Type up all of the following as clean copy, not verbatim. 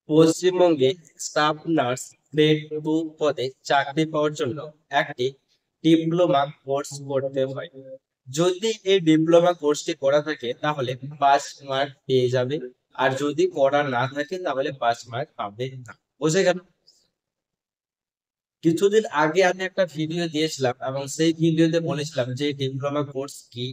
পশ্চিমবঙ্গে staff nurse grade 2 পদে চাকরি পাওয়ার জন্য একটি ডিপ্লোমা কোর্স করতে হয়। যদি এই ডিপ্লোমা কোর্সটি করা থাকে তাহলে 5 মার্ক পেয়ে যাবে, আর যদি করা না থাকে তাহলে 5 মার্ক পাবে না। বুঝে গেল? কিছুদিন আগে আমি একটা ভিডিও দিয়েছিলাম এবং সেই ভিডিওতে বলেছিলাম যে ডিপ্লোমা কোর্স কি,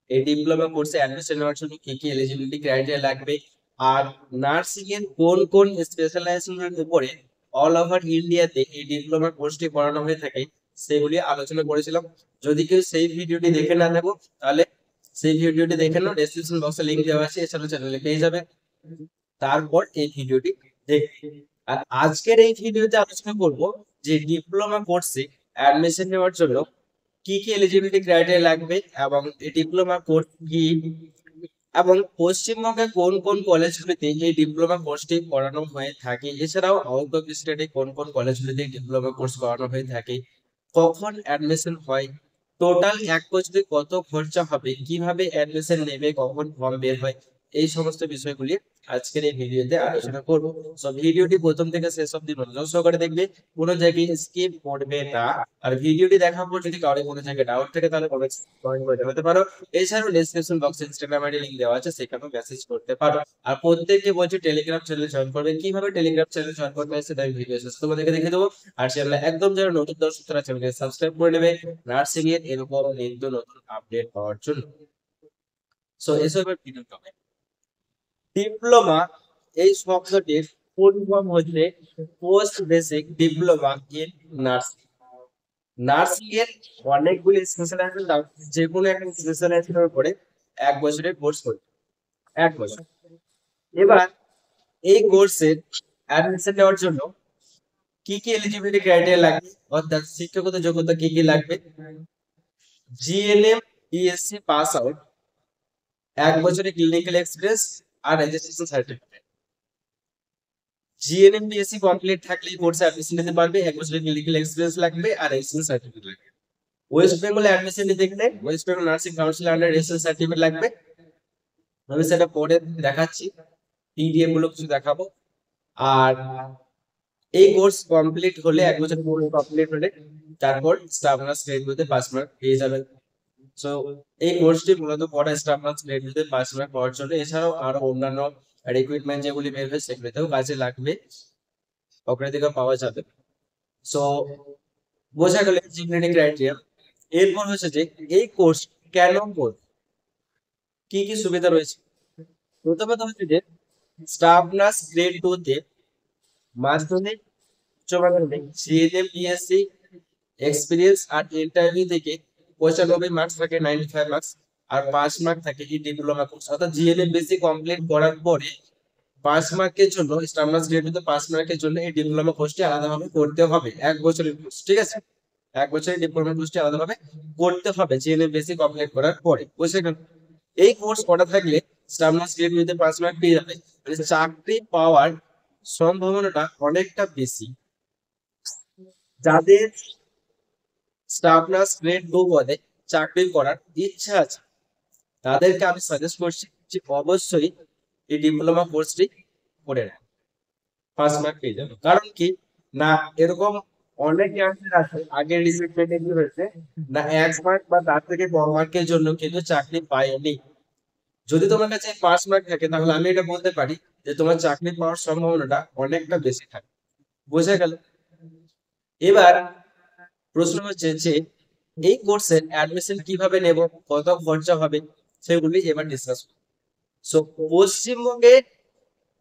এই ডিপ্লোমা কোর্সে অ্যাডমিশন নেওয়ার জন্য কি কি এলিজিবিলিটি ক্রাইটেরিয়া লাগবে, আর নার্সিং এর কোন কোন স্পেশালাইজেশনের উপরে অল ওভার ইন্ডিয়াতে এই ডিপ্লোমা কোর্সটি করানো হয়ে থাকে সেগুলি আলোচনা করেছিলাম। যদি কেউ সেই ভিডিওটি দেখে না থাকো তাহলে সেই ভিডিওটি দেখে নাও, ডেসক্রিপশন বক্সে লিংক দেওয়া আছে, এছাড়াও চ্যানেলে পেয়ে যাবে। তারপর এই ভিডিওটি দেখবে। আর আজকের এই ভিডিওতে আলোচনা করব যে ডিপ্লোমা কোর্সে অ্যাডমিশন নেওয়ার জন্য কি কি এলিজিবিলিটি ক্রাইটেরিয়া লাগবে এবং এই ডিপ্লোমা কোর্স কি, এবং পশ্চিমবঙ্গে কোন কোন কলেজগুলিতে এই ডিপ্লোমা কোর্সটি করানো হয়ে থাকে, এছাড়াও আউট অফ স্টেটে কোন কোন কলেজগুলিতে ডিপ্লোমা কোর্স করানো হয়ে থাকে, কখন অ্যাডমিশন হয়, টোটাল এক বছরে কত খরচা হবে, কিভাবে অ্যাডমিশন নেবে, কখন ফর্ম বের হয়, এই সমস্ত বিষয়গুলি আজকের এই ভিডিওতে আলোচনা করব। সো ভিডিওটি প্রথম থেকে শেষ অবধি মনোযোগ সহকারে দেখবে, কোনো জায়গায় স্কিপ করবে না। আর ভিডিওটি দেখার পর যদি কারো কোনো জায়গায় ডাউট থাকে তাহলে কমেন্ট করে জানাতে পারো। এছাড়াও ডেসক্রিপশন বক্সে ইনস্টাগ্রাম আইডি লিংক দেওয়া আছে, সেখানেও মেসেজ করতে পারো। আর প্রত্যেককে বলছি টেলিগ্রাম চ্যানেল জয়েন করবে, কিভাবে টেলিগ্রাম চ্যানেল জয়েন করবে সেটা আমি ভিডিও শেষে তোমাদেরকে দেখে দেবো। আর চ্যানেলে একদম যারা নতুন দর্শক তারা চ্যানেলকে সাবস্ক্রাইব করে নেবে নার্সিং এর এরকম নিত্য নতুন আপডেট পাওয়ার জন্য। সো এসবের ভিডিও টপিক ডিপ্লোমা, এই শব্দটির ফুল ফর্ম হচ্ছে post basic diploma in nursing. Nursing এর অনেকগুলি স্পেশালাইজেশন, যে কোনো একটা স্পেশালাইজেশনের উপরে এক বছরের কোর্স করবে, 1 বছর। এবার এই কোর্সের অ্যাডমিশন নেওয়ার জন্য কি কি এলিজিবিলিটি ক্রাইটেরিয়া লাগবে, অর্থাৎ শিক্ষাগত যোগ্যতা কি কি লাগবে। জিএনএম বিএসসি পাস আউট, 1 বছরের ক্লিনিক্যাল এক্সপিরিয়েন্স আর registration certificate. GNM BSc complete থাকলে কোর্সে অ্যাডমিশন নিতে পারবে, 1 বছরের ক্লিনিক্যাল এক্সপিরিয়েন্স লাগবে আর রেজিস্ট্রেশন সার্টিফিকেট লাগবে। ওয়েস্ট বেঙ্গলে অ্যাডমিশন নিতে গেলে West Bengal nursing council under registration certificate লাগবে। আমি সেটা পরে দেখাচ্ছি, পিডিএফ গুলো কিছু দেখাবো। আর এই কোর্স কমপ্লিট হলে 1 বছর কোর্স কমপ্লিট হলে তারপর স্টাফ নার্স গ্রেড গুলোতে 5 মার্ক পেয়ে যাবেন। সো এই কোর্সটি মূলত পড়া স্টাফ নার্স গ্রেড গুলোতে 5 মার্ক পাওয়ার জন্য, এছাড়াও আরো অন্যান্য রিক্রুটমেন্ট যেগুলি বের হয় সেগুলিতেও কাজে লাগবে, অগ্রাধিকার পাওয়া যাবে। সো বোঝা গেল এলিজিবিলিটি ক্রাইটেরিয়া। এরপর হচ্ছে যে এই কোর্স কেন করবে, কি কি সুবিধা রয়েছে। প্রথমত হচ্ছে যে স্টাফ নার্স গ্রেড 2 তে মাধ্যমিক, উচ্চ মাধ্যমিক, জিএনএম বিএসসি এক্সপিরিয়েন্স আর ইন্টারভিউ থেকে 95 মার্কস থাকে, 95 মার্কস, আর 5 মার্ক থাকে এই ডিপ্লোমা কোর্স। অর্থাৎ জিএনএম বিএসসি কমপ্লিট করার পরে 5 মার্কের জন্য স্টাফ নার্স গ্রেড 2 তে 5 মার্কের জন্য এই ডিপ্লোমা কোর্সটি আলাদাভাবে করতে হবে, 1 বছরের কোর্স, ঠিক আছে। 1 বছরের ডিপ্লোমা কোর্সটি আলাদাভাবে করতে হবে জিএনএম বিএসসি কমপ্লিট করার পরে, বুঝতে গেল। এই কোর্স করা থাকলে স্টাফ নার্স গ্রেড 2 তে 5 মার্ক পেয়ে যাবে, মানে চাকরি পাওয়ার সম্ভাবনাটা অনেকটা বেশি। যাদের স্টাফ নার্স গ্রেড 2 পদে চাকরি করার ইচ্ছা আছে তাদেরকে আমি সাজেস্ট করছি যে অবশ্যই এই ডিপ্লোমা কোর্সটি করে নেন, 5 মার্ক পেয়ে যাবে। কারণ কি না, এরকম অনেক ক্যান্ডিডেট আছে আগের রিক্রুটমেন্টে কি হয়েছে না, 1 মার্ক বা তার থেকে কম মার্কের জন্য কিন্তু চাকরি পায়নি। যদি তোমার কাছে 5 মার্ক থাকে তাহলে আমি এটা বলতে পারি যে তোমার চাকরি পাওয়ার সম্ভাবনাটা অনেকটা বেশি থাকে, বোঝা গেল। এবার প্রশ্ন হচ্ছে যে এই কোর্সের অ্যাডমিশন কিভাবে নেব, কত খরচা হবে, সেগুলি এবার ডিসকাস করব। সো পশ্চিমবঙ্গে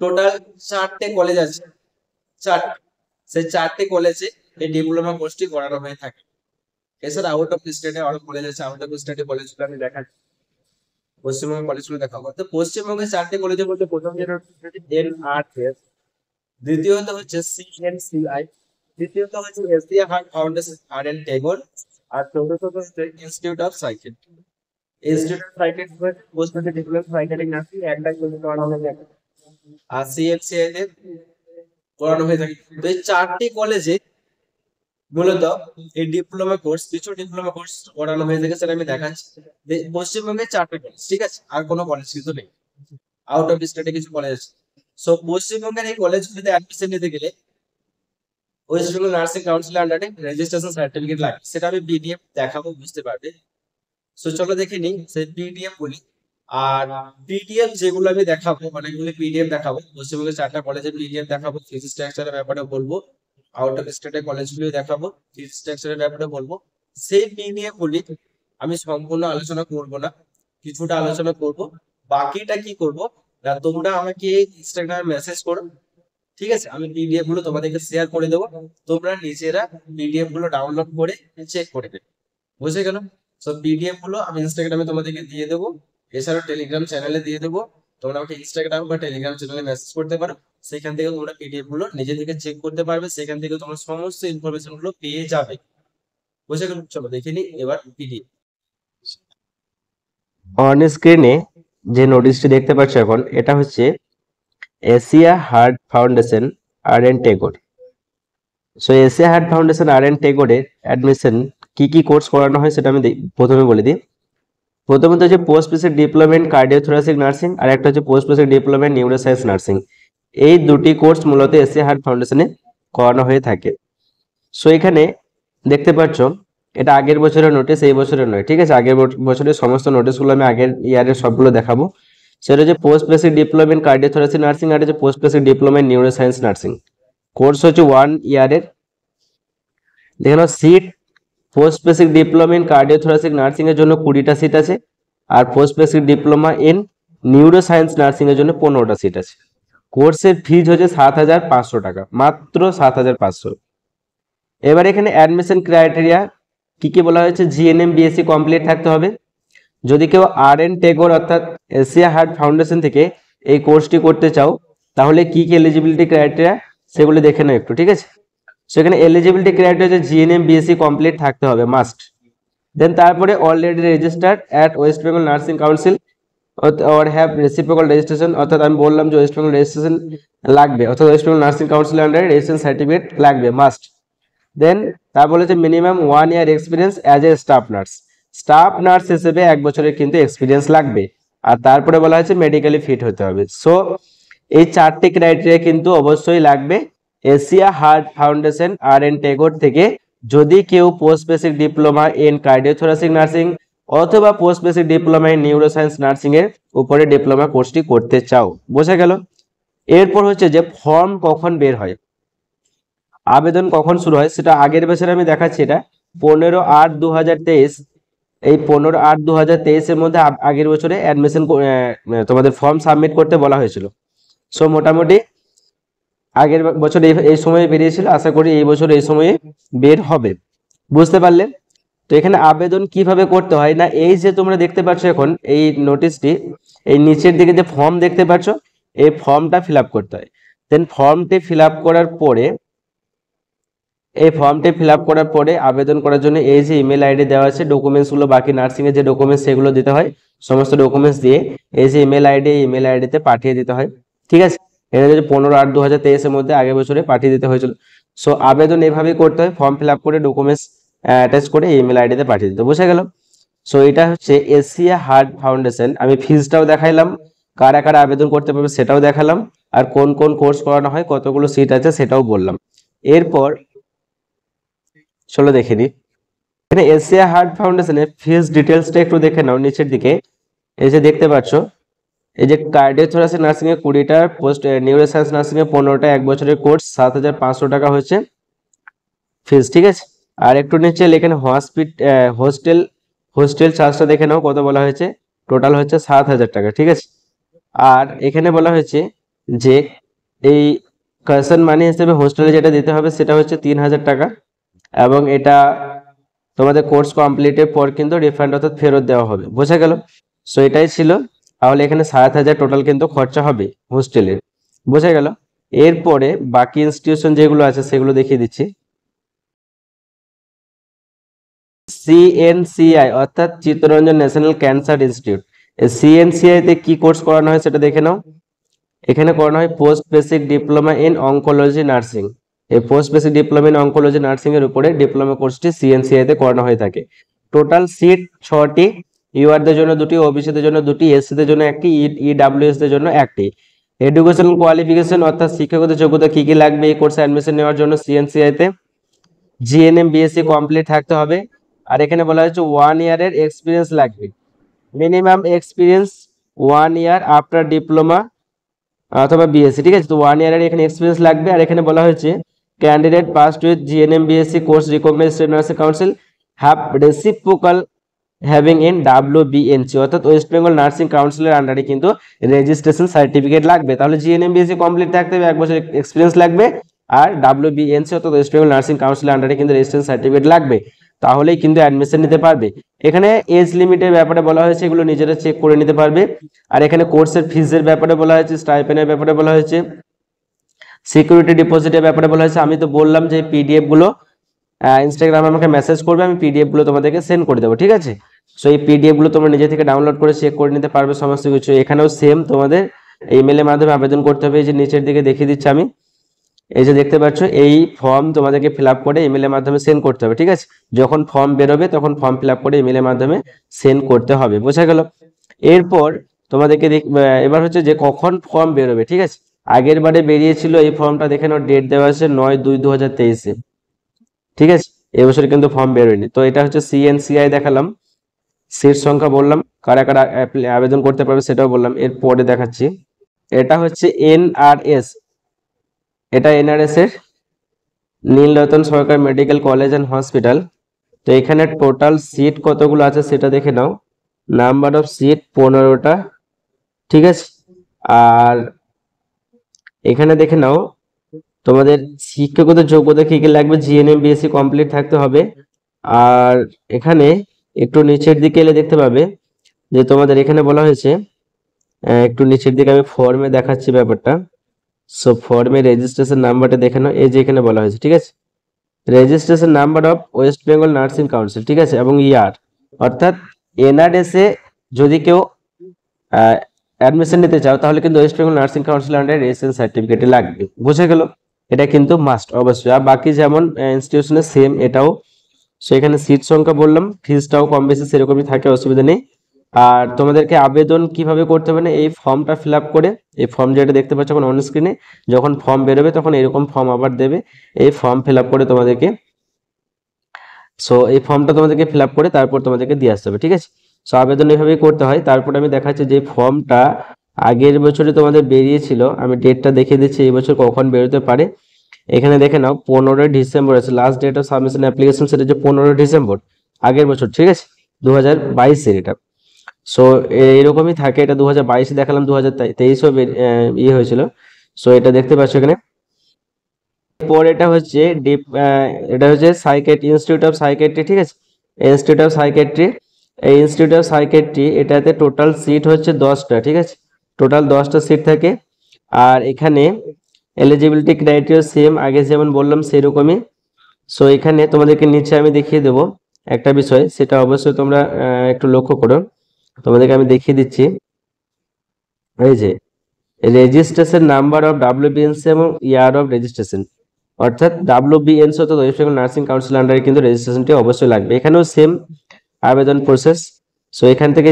টোটাল 4টে কলেজ আছে, 4টে, সেই 4টে কলেজে এই ডিপ্লোমা কোর্সটি করানো হয়ে থাকে। এছাড়া আউট অফ স্টেটে আরো কলেজ আছে, আউট অফ স্টেটে কলেজগুলো আমি দেখাচ্ছি, পশ্চিমবঙ্গের কলেজগুলো দেখাবো। তো পশ্চিমবঙ্গে 4টে কলেজের মধ্যে প্রথম যেটা হচ্ছে এনআরএস, দ্বিতীয়ত হচ্ছে সিএনসিআই, তৃতীয়ত হচ্ছে এশিয়া হার্ট ফাউন্ডেশন আর এন টেগোর, আর চতুর্থত হচ্ছে institute of cycle. Institute of cycle post diploma cycling nursing একটা কলেজে করানো হয়ে থাকে, আর সিএনসিআই তে করানো হয়ে থাকে। তো এই 4টি কলেজে মূলত এই ডিপ্লোমা কোর্স, কিছু ডিপ্লোমা কোর্স করানো হয়ে থাকে, সেটা আমি দেখাচ্ছি। পশ্চিমবঙ্গে 4টে কলেজ, ঠিক আছে, আর কোনো কলেজ কিন্তু নেই, আউট অফ স্টেটে কিছু কলেজ আছে। সো পশ্চিমবঙ্গের এই কলেজগুলিতে অ্যাডমিশন নিতে গেলে ওয়েস্ট বেঙ্গল নার্সিং কাউন্সিলের আন্ডারে রেজিস্ট্রেশন সার্টিফিকেট লাগে, সেটা আমি পিডিএফ দেখাবো, বুঝতে পারবে। সো চলো দেখে নিই সেই পিডিএফ গুলি। আর পিডিএফ যেগুলো আমি দেখাবো, অনেকগুলি পিডিএফ দেখাবো, পশ্চিমবঙ্গের 4টা কলেজের পিডিএফ দেখাবো, ফিস স্ট্রাকচারের ব্যাপারে বলবো, আউট অফ স্টেটের কলেজগুলি দেখাবো, ফিস স্ট্রাকচারের ব্যাপারে বলবো। সেই পিডিএফ গুলি আমি সম্পূর্ণ আলোচনা করব না, কিছুটা আলোচনা করব। বাকিটা কি করব না, তোমরা আমাকে ইনস্টাগ্রামে মেসেজ করো, ঠিক আছে? আমি পিডিএফ গুলো তোমাদেরকে শেয়ার করে দেবো, তোমরা নিজেরা পিডিএফ গুলো ডাউনলোড করে চেক করে দেবে, বুঝে গেল? সব পিডিএফ গুলো আমি ইনস্টাগ্রামে তোমাদেরকে দিয়ে দেবো, এছাড়াও টেলিগ্রাম চ্যানেলে দিয়ে দেবো। তোমরা আমাকে ইনস্টাগ্রাম বা টেলিগ্রাম চ্যানেলে মেসেজ করতে পারো, সেখান থেকে তোমরা পিডিএফ গুলো নিজে থেকে চেক করতে পারবে, সেখান থেকে তোমরা সমস্ত ইনফরমেশন গুলো পেয়ে যাবে, বুঝে গেল? চলো দেখে নি এবার পিডিএফ। অন স্ক্রিনে যে নোটিশটি দেখতে পাচ্ছ এখন, এটা হচ্ছে Asia Heart Foundation RN. Tagore. So Asia Heart Foundation RN. টেগোরের অ্যাডমিশন কি কোর্স করানো হয় সেটা আমি প্রথমে বলে দিই। প্রথমত হচ্ছে post basic diploma in cardiothoracic nursing, আর একটা হচ্ছে post basic diploma in neuroscience nursing. এই দুটি কোর্স মূলত এশিয়া হার্ট ফাউন্ডেশনে করানো হয়ে থাকে। সো এখানে দেখতে পাচ্ছ এটা আগের বছরের নোটিশ, এই বছরের নয়, ঠিক আছে? আগের বছরের সমস্ত নোটিশগুলো আমি আগের ইয়ারের সবগুলো দেখাবো। সেটা হচ্ছে post basic diploma in cardiothoracic nursing, আর হচ্ছে post basic diploma in neuroscience nursing. Course হচ্ছে 1 ইয়ারের। দেখে নাও seat, post basic diploma in cardiothoracic nursing এর জন্য 20টা সিট আছে, আর post basic diploma in neuroscience nursing এর জন্য 15টা সিট আছে। কোর্সের ফিজ হচ্ছে 7,500 টাকা, মাত্র 7,500। এবার এখানে অ্যাডমিশন ক্রাইটেরিয়া কি কি বলা হয়েছে, জিএনএম বিএসসি কমপ্লিট থাকতে হবে। যদি কেউ আর.এন. টেগোর অর্থাৎ এশিয়া হার্ট ফাউন্ডেশন থেকে এই কোর্সটি করতে চাও, তাহলে কি কি এলিজিবিলিটি ক্রাইটেরিয়া সেগুলো দেখে নাও একটু, ঠিক আছে? সেখানে এলিজিবিলিটি ক্রাইটেরিয়া হচ্ছে জিএনএম বিএসসি কমপ্লিট থাকতে হবে, মাস্ট। দেন তারপরে already registered at West Bengal nursing council or have reciprocal registration, অর্থাৎ আমি বললাম যে ওয়েস্ট বেঙ্গল রেজিস্ট্রেশন লাগবে, অর্থাৎ ওয়েস্ট বেঙ্গল নার্সিং কাউন্সিল আন্ডারে রেজিস্ট্রেশন সার্টিফিকেট লাগবে, মাস্ট। দেন তারপরে হচ্ছে minimum 1 year experience as a staff nurse. Staff nurse হিসেবে 1 বছরের কিন্তু এক্সপিরিয়েন্স লাগবে। আর তারপরে বলা হয়েছে মেডিকেলি ফিট হতে হবে। সো এই 4টি ক্রাইটেরিয়া কিন্তু অবশ্যই লাগবে Asia Heart Foundation RN. Tagore থেকে। যদি কেউ post basic diploma in cardiothoracic nursing অথবা post basic diploma in neuroscience nursing এর উপরে ডিপ্লোমা কোর্সটি করতে চাও, বোঝা গেল? এরপর হচ্ছে যে ফর্ম কখন বের হয়, আবেদন কখন শুরু হয়, সেটা আগের বছর আমি দেখাচ্ছি। এটা 15/8/2023, এই 15/8/2023 এর মধ্যে আগের বছরে অ্যাডমিশন তোমাদের ফর্ম সাবমিট করতে বলা হয়েছিল। সো মোটামুটি আগের বছর এই সময়ে বেরিয়েছিল, আশা করি এই বছর এই সময়ে বের হবে, বুঝতে পারলে? তো এখানে আবেদন কিভাবে করতে হয় না, এই যে তোমরা দেখতে পাচ্ছ এখন এই নোটিশটি, এই নিচের দিকে যে ফর্ম দেখতে পাচ্ছ, এই ফর্মটা ফিল আপ করতে হয়। দেন ফর্মটি ফিল আপ করার পরে আবেদন করার জন্য এই যে ইমেল আইডি দেওয়া আছে, ডকুমেন্টসগুলো বাকি নার্সিং এর যে ডকুমেন্টস সেগুলো দিতে হয়, সমস্ত ডকুমেন্টস দিয়ে এই যে ইমেল আইডিতে পাঠিয়ে দিতে হয়, ঠিক আছে? এটা হচ্ছে 15/8/2023 এর মধ্যে আগের বছরে পাঠিয়ে দিতে হয়েছিল। সো আবেদন এভাবেই করতে হয়, ফর্ম ফিল আপ করে ডকুমেন্টস অ্যাটাচ করে ইমেল আইডিতে পাঠিয়ে দিতে, বুঝে গেল? সো এটা হচ্ছে এশিয়া হার্ট ফাউন্ডেশন। আমি ফিজটাও দেখাইলাম, কারা কারা আবেদন করতে পারবে সেটাও দেখালাম, আর কোন কোন কোর্স করানো হয়, কতগুলো সিট আছে সেটাও বললাম। এরপর চলো দেখে নিই এখানে এশিয়া হার্ট ফাউন্ডেশনের ফিজ ডিটেলসটা একটু দেখে নাও। নিচের দিকে এই যে দেখতে পাচ্ছ, এই যে কার্ডিওথোরাসিক নার্সিং এ 20টা, পোস্ট নিউরোসায়েন্স নার্সিং এ 15টা, 1 বছরের কোর্স 7,500 টাকা হচ্ছে ফিজ, ঠিক আছে? আর একটু নিচে এখানে হোস্টেল চার্জটা দেখে নাও কত বলা হয়েছে, টোটাল হচ্ছে 7,000 টাকা, ঠিক আছে? আর এখানে বলা হয়েছে যে এই কারেকশন মানি হিসেবে হোস্টেলে যেটা দিতে হবে সেটা হচ্ছে 3,000 টাকা, এবং এটা তোমাদের কোর্স কমপ্লিটের পর কিন্তু রিফান্ড অর্থাৎ ফেরত দেওয়া হবে, বোঝা গেল? সো এটাই ছিল। তাহলে এখানে 7,000 টোটাল কিন্তু খরচা হবে হোস্টেলের, বোঝা গেল? এরপরে বাকি ইনস্টিটিউশন যেগুলো আছে সেগুলো দেখিয়ে দিচ্ছি। সিএনসিআই অর্থাৎ Chittaranjan national cancer institute, CNCI তে কি কোর্স করানো হয় সেটা দেখে নাও। এখানে করানো হয় post basic diploma in oncology nursing. এই post basic diploma in oncology nursing এর উপরে ডিপ্লোমা কোর্সটি সিএনসিআই তে করানো হয়ে থাকে। টোটাল সিট 6টি, ইউআর দের জন্য 2টি, ওবিসি দের জন্য 2টি, এসসি দের জন্য 1টি, ইডব্লিউএস দের জন্য 1টি। এডুকেশনাল কোয়ালিফিকেশন অর্থাৎ শিক্ষাগত যোগ্যতা কি কি লাগবে এই কোর্সে অ্যাডমিশন নেওয়ার জন্য সিএনসিআই তে জিএনএম বিএসসি কমপ্লিট থাকতে হবে। আর এখানে বলা হয়েছে 1 ইয়ারের এক্সপিরিয়েন্স লাগবে, minimum experience 1 year after diploma অথবা বিএসসি, ঠিক আছে। তো 1 ইয়ারের এখানে এক্সপিরিয়েন্স লাগবে। আর এখানে বলা হয়েছে candidate passed with GNM BSc course recognised state nursing council have reciprocal having in WBNC অর্থাৎ ওয়েস্ট বেঙ্গল নার্সিং কাউন্সিলের আন্ডারে কিন্তু রেজিস্ট্রেশন সার্টিফিকেট লাগবে। তাহলে জিএনএম বিএসসি কমপ্লিট থাকতে হবে, 1 বছর এক্সপিরিয়েন্স লাগবে, আর WBNC অর্থাৎ ওয়েস্ট বেঙ্গল নার্সিং কাউন্সিলের আন্ডারে কিন্তু রেজিস্ট্রেশন সার্টিফিকেট লাগবে, তাহলেই কিন্তু অ্যাডমিশন নিতে পারবে। এখানে এজ লিমিটের ব্যাপারে বলা হয়েছে, এগুলো নিজেরা চেক করে নিতে পারবে। আর এখানে কোর্সের ফিজের ব্যাপারে বলা হয়েছে, স্টাইপেনের ব্যাপারে বলা হয়েছে, সিকিউরিটি ডিপোজিটের ব্যাপারে বলা হয়েছে। আমি তো বললাম যে পিডিএফ গুলো ইনস্টাগ্রামে আমাকে মেসেজ করবে, আমি পিডিএফ গুলো তোমাদেরকে সেন্ড করে দেবো, ঠিক আছে। সো এই পিডিএফ গুলো তোমরা নিজে থেকে ডাউনলোড করে চেক করে নিতে পারবে সমস্ত কিছু। এখানেও সেম তোমাদের ইমেলের মাধ্যমে আবেদন করতে হবে। এই যে নিচের দিকে দেখিয়ে দিচ্ছি আমি, এই যে দেখতে পাচ্ছ এই ফর্ম তোমাদেরকে ফিল আপ করে ইমেলের মাধ্যমে সেন্ড করতে হবে, ঠিক আছে। যখন ফর্ম বেরোবে তখন ফর্ম ফিল আপ করে ইমেলের মাধ্যমে সেন্ড করতে হবে, বোঝা গেল। এরপর তোমাদেরকে এবার হচ্ছে যে কখন ফর্ম বেরোবে, ঠিক আছে। আগের বারে বেরিয়েছিল এই ফর্মটা, দেখে নাও ডেট দেওয়া আছে 9/2/2023-এ, ঠিক আছে। এবছর কিন্তু ফর্ম বেরোয়নি। তো এটা হচ্ছে সিএনসিআই দেখালাম, সিট সংখ্যা বললাম, কারা কারা আবেদন করতে পারবে সেটাও বললাম। এরপরে দেখাচ্ছি, এটা হচ্ছে এনআরএস, এটা এনআরএস এর নীলরতন সরকার মেডিকেল কলেজ অ্যান্ড হসপিটাল। তো এখানে টোটাল সিট কতগুলো আছে সেটা দেখে নাও, নাম্বার অফ সিট 15টা, ঠিক আছে। আর এখানে দেখে নাও তোমাদের শিক্ষাগত যোগ্যতা কি কি লাগবে, জিএনএম বিএসসি কমপ্লিট থাকতে হবে। আর এখানে একটু নিচের দিকে এলে দেখতে পাবে যে তোমাদের এখানে বলা হয়েছে, একটু নিচের দিকে আমি ফর্মে দেখাচ্ছি ব্যাপারটা। সো ফর্মে রেজিস্ট্রেশন নাম্বারটা দেখে নাও, এই যে এখানে বলা হয়েছে, ঠিক আছে। Registration number of West Bengal nursing council, ঠিক আছে, এবং ইয়ার, অর্থাৎ এনআরএস এ যদি কেউ অ্যাডমিশন নিতে চাও তাহলে কিন্তু ওয়েস্ট বেঙ্গল নার্সিং কাউন্সিল আন্ডারে রেজিস্ট্রেশন সার্টিফিকেট লাগবে, বুঝে গেল। এটা কিন্তু মাস্ট অবশ্যই। আর বাকি যেমন ইনস্টিটিউশনে সেম এটাও। সো এখানে সিট সংখ্যা বললাম, ফিজটাও কম বেশি সেরকমই থাকে, অসুবিধা নেই। আর তোমাদেরকে আবেদন কিভাবে করতে হবে না, এই ফর্মটা ফিল আপ করে, এই ফর্ম যেটা দেখতে পাচ্ছ এখন অন স্ক্রিনে, যখন ফর্ম বেরোবে তখন এরকম ফর্ম আবার দেবে, এই ফর্ম ফিল আপ করে তোমাদেরকে, সো এই ফর্মটা তোমাদেরকে ফিল আপ করে তারপর তোমাদেরকে দিয়ে আসতে হবে, ঠিক আছে। সো আবেদন এইভাবেই করতে হয়। তারপর আমি দেখাচ্ছি যে ফর্মটা আগের বছরে তোমাদের বেরিয়েছিল, আমি ডেটটা দেখিয়ে দিচ্ছি এই বছর কখন বেরোতে পারে। এখানে দেখে নাও 15 ডিসেম্বর আছে last date of submission application, সেটা হচ্ছে 15 ডিসেম্বর আগের বছর, ঠিক আছে, 2022-এর এটা। সো এইরকমই থাকে, এটা 2022 দেখালাম, 2023-ও ইয়ে হয়েছিল। সো এটা দেখতে পাচ্ছ এখানে। পর এটা হচ্ছে এটা হচ্ছে ইনস্টিটিউট অফ সাইকেট্রি, ঠিক আছে, ইনস্টিটিউট অফ সাইকেট্রি। এই ইনস্টিটিউট অফ সাইকেট্রি এটাতে টোটাল সিট হচ্ছে 10টা, ঠিক আছে, টোটাল 10টা সিট থাকে। আর এখানে এলিজিবিলিটি ক্রাইটেরিয়া সেম আগে যেমন বললাম সেরকমই। সো এখানে তোমাদেরকে নিচে আমি দেখিয়ে দেবো একটা বিষয়, সেটা অবশ্যই তোমরা একটু লক্ষ্য করো, তোমাদেরকে আমি দেখিয়ে দিচ্ছি। এই যে রেজিস্ট্রেশন নাম্বার অফ WBNC এবং ইয়ার অফ রেজিস্ট্রেশন, অর্থাৎ WBNC অর্থাৎ ওয়েস্ট বেঙ্গল নার্সিং কাউন্সিল আন্ডারে কিন্তু রেজিস্ট্রেশনটি অবশ্যই লাগবে। এখানেও সেম আবেদন প্রসেস। সো এখান থেকে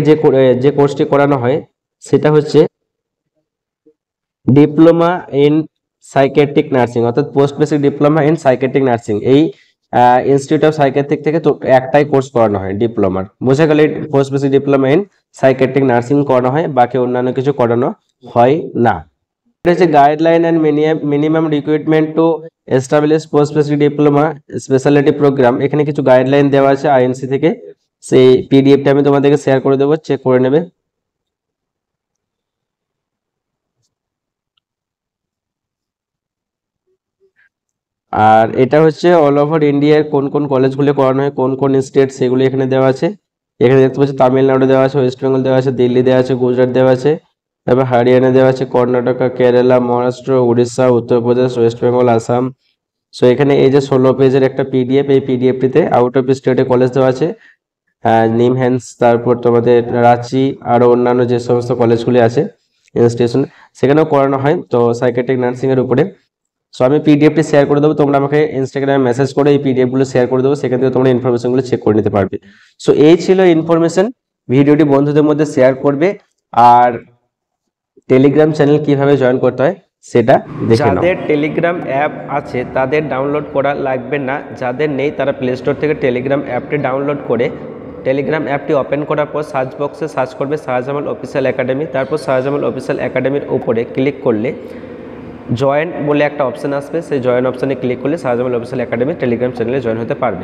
যে কোর্সটি করানো হয় সেটা হচ্ছে ডিপ্লোমা ইন সাইকিয়াট্রিক নার্সিং, অর্থাৎ post basic diploma in psychiatric nursing. এই ইনস্টিটিউট অফ সাইকিয়াট্রিক থেকে তো একটাই কোর্স করানো হয় ডিপ্লোমার, বোঝা গেল। Post basic diploma in psychiatric nursing করানো হয়, বাকি অন্যান্য কিছু করানো হয় না। এটা হচ্ছে guideline and minimum recruitment to establish post basic diploma speciality programme. এখানে কিছু গাইডলাইন দেওয়া আছে আইএনসি থেকে, সেই পিডিএফটা আমি তোমাদেরকে শেয়ার করে দেবো, চেক করে নেবে। আর এটা হচ্ছে অল ওভার ইন্ডিয়ার কোন কোন কলেজগুলো করানো হয়, কোন কোন স্টেট, সেগুলো এখানে দেওয়া আছে। এখানে দেখতে পাচ্ছি তামিলনাড়ু দেওয়া আছে, ওয়েস্ট বেঙ্গল দেওয়া আছে, দিল্লি দেওয়া আছে, গুজরাট দেওয়া আছে, তারপর হরিয়ানা দেওয়া আছে, কর্ণাটকা, কেরালা, মহারাষ্ট্র, উড়িষ্যা, উত্তরপ্রদেশ, ওয়েস্ট বেঙ্গল, আসাম। সো এখানে এই যে 16 পেজের একটা পিডিএফ, এই পিডিএফটিতে আউট অফ স্টেটে কলেজ দেওয়া আছে, নিমহ্যান্স, তারপর তোমাদের রাঁচি, আরো অন্যান্য যে সমস্ত কলেজগুলি আছে ইনস্টিটিউশন, সেখানেও করানো হয় তো সাইকিয়াট্রিক নার্সিং এর উপরে। সো আমি পিডিএফটি শেয়ার করে দেবো, তোমরা আমাকে ইনস্টাগ্রামে মেসেজ করে এই পিডিএফ গুলো শেয়ার করে দেবো, সেখান থেকে তোমরা ইনফরমেশন গুলো চেক করে নিতে পারবে। সো এই ছিল ইনফরমেশন, ভিডিওটি বন্ধুদের মধ্যে শেয়ার করবে। আর টেলিগ্রাম চ্যানেল কিভাবে জয়েন করতে হয় সেটা দেখে নাও। যাদের টেলিগ্রাম অ্যাপ আছে তাদের ডাউনলোড করা লাগবে না, যাদের নেই তারা প্লে স্টোর থেকে টেলিগ্রাম অ্যাপটি ডাউনলোড করে টেলিগ্রাম অ্যাপটি ওপেন করার পর সার্চ বক্সে সার্চ করবে শাহজামাল অফিসিয়াল একাডেমি, তারপর শাহজামাল অফিসিয়াল একাডেমির উপরে ক্লিক করলে জয়েন বলে একটা অপশান আসবে, সেই জয়েন অপশানে ক্লিক করলে শাহজামাল অফিসিয়াল একাডেমি টেলিগ্রাম চ্যানেলে জয়েন হতে পারবে।